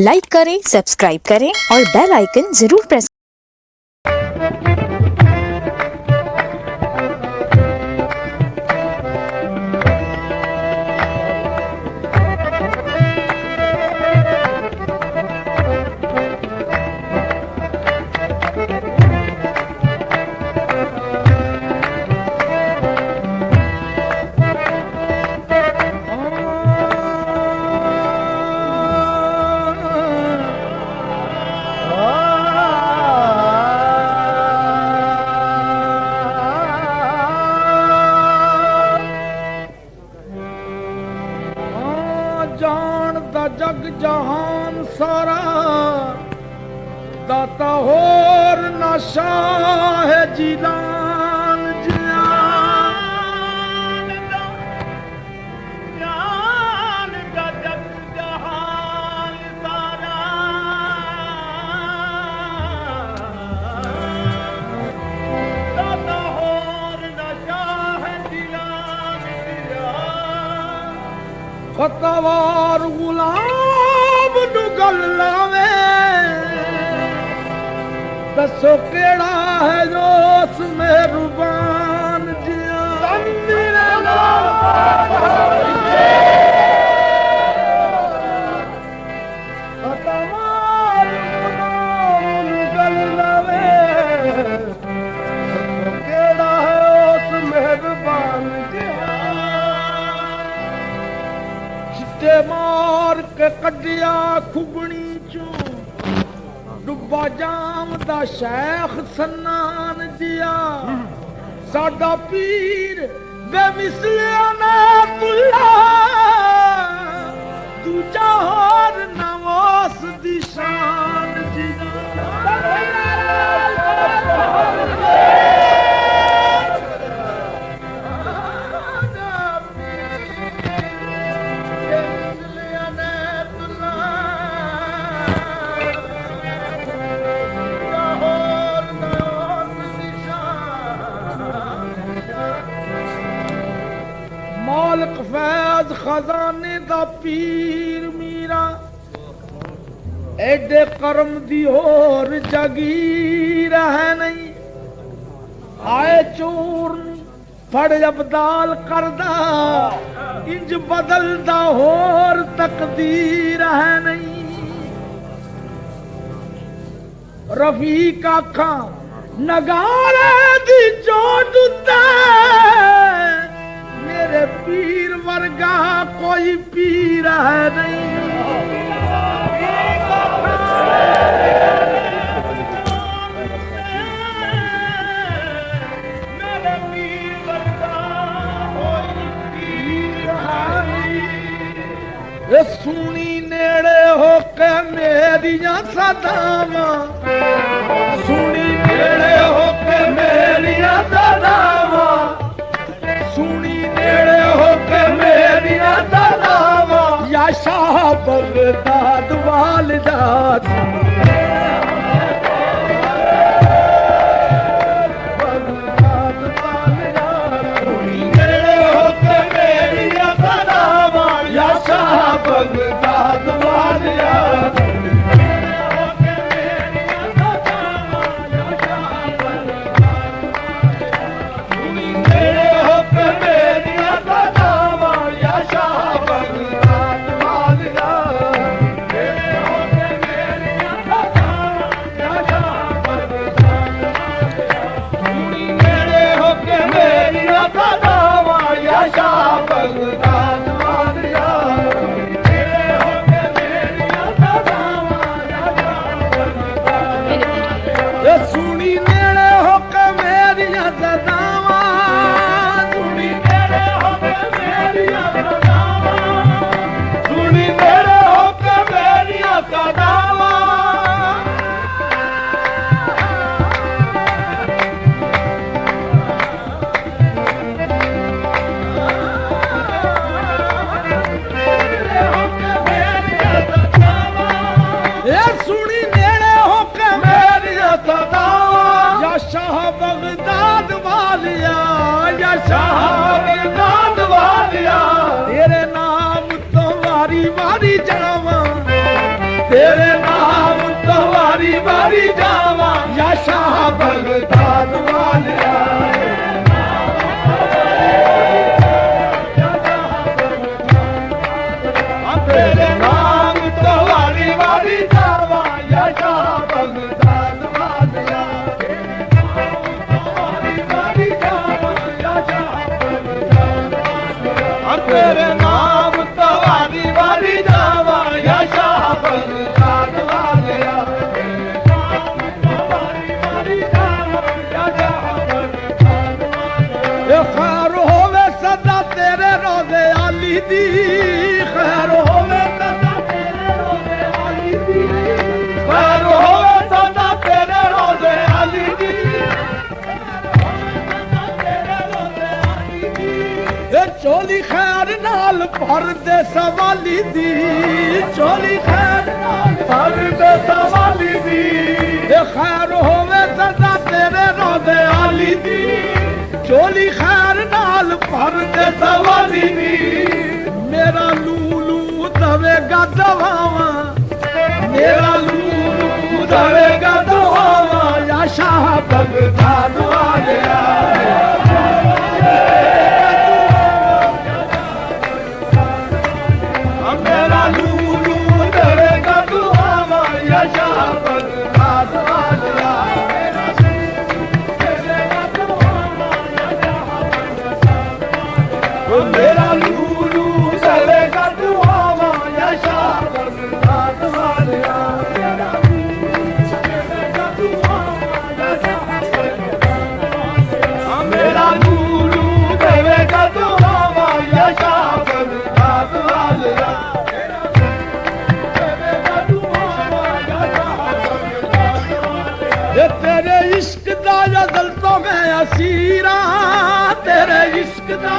like करें, subscribe करें और बेल आइकन जरूर प्रेस जग जहान सारा दाता होर नशा है जिलान जान दा जग जहान सारा दाता होर नशा है जिलान खतवार गुलाम नु गल लावे दसो केड़ा है जो उस मेहरबान जिया खतवार गुलाम नु गल लावे दसो केड़ा है उस मेहरबान जिया मार के कटिया खुगनी चो डुब्बा जाम दा शेख सन्नान जिया साडा पीर बेमिसलिया ने तुल्ला दूजा होर नवास दी शान जिया मालिक फैज खजाने दा पीर मीरा एडे करम दी होर जगीर है नहीं आए चोर फड़ अबदाल करदा इंज बदलदा होर तकदीर है नहीं रफीक आखा नगारे दी चोट उत्ते मेरे पीर वर्गा कोई पीर है नहीं मेरे पीर वर्गा कोई पीर है नहीं सुनी नेड़े हो के मेरिया सदावा सुनी नेड़े हो के मेरिया सदावा सुनी नेड़े हो के मेरिया सदावा या शाह बगदाद वाल जात बगदाद वाल जात सुनी नेड़े हो के मेरिया सदावा या शाह बगदाद वाल जात शाह बगदाद वालिया या शाह बगदाद वालिया तेरे नाम तो वारी वारी जावा तेरे नाम तो वारी वारी जावा या शाह बगदाद वालिया तेरे नाम तो वारी वारी जावा या शाह बगदाद वालिया तेरे नाम तो वारी वारी जावा या शाह बगदाद वालिया खैर होवे सदा तेरे रोज़े आली दी खैर होवे सदा तेरे रोज़े आली दी खैर होवे सदा तेरे रोज़े आली दी चोली खैर नाल भर दे सवाली दी चोली खैर नाल भर दे सवाली दी खैर होवे सदा तेरे रोज़े आली दी चोली खैर नाल भर दे सवाली दी मेरा लूलू दवेगा दवावा मेरा लूलू दवेगा दवावा या शाह बगदाद वालिया मेरा लूलू दवेगा दवावा या शाह बगदाद वालिया मेरा लूलू दवेगा दवावा या शाह बगदाद वालिया मेरा लूलू दवेगा दवावा या शाह बगदाद वालिया तेरे इश्क दा अज़ल तो मैं असीरा तेरे इश्क दा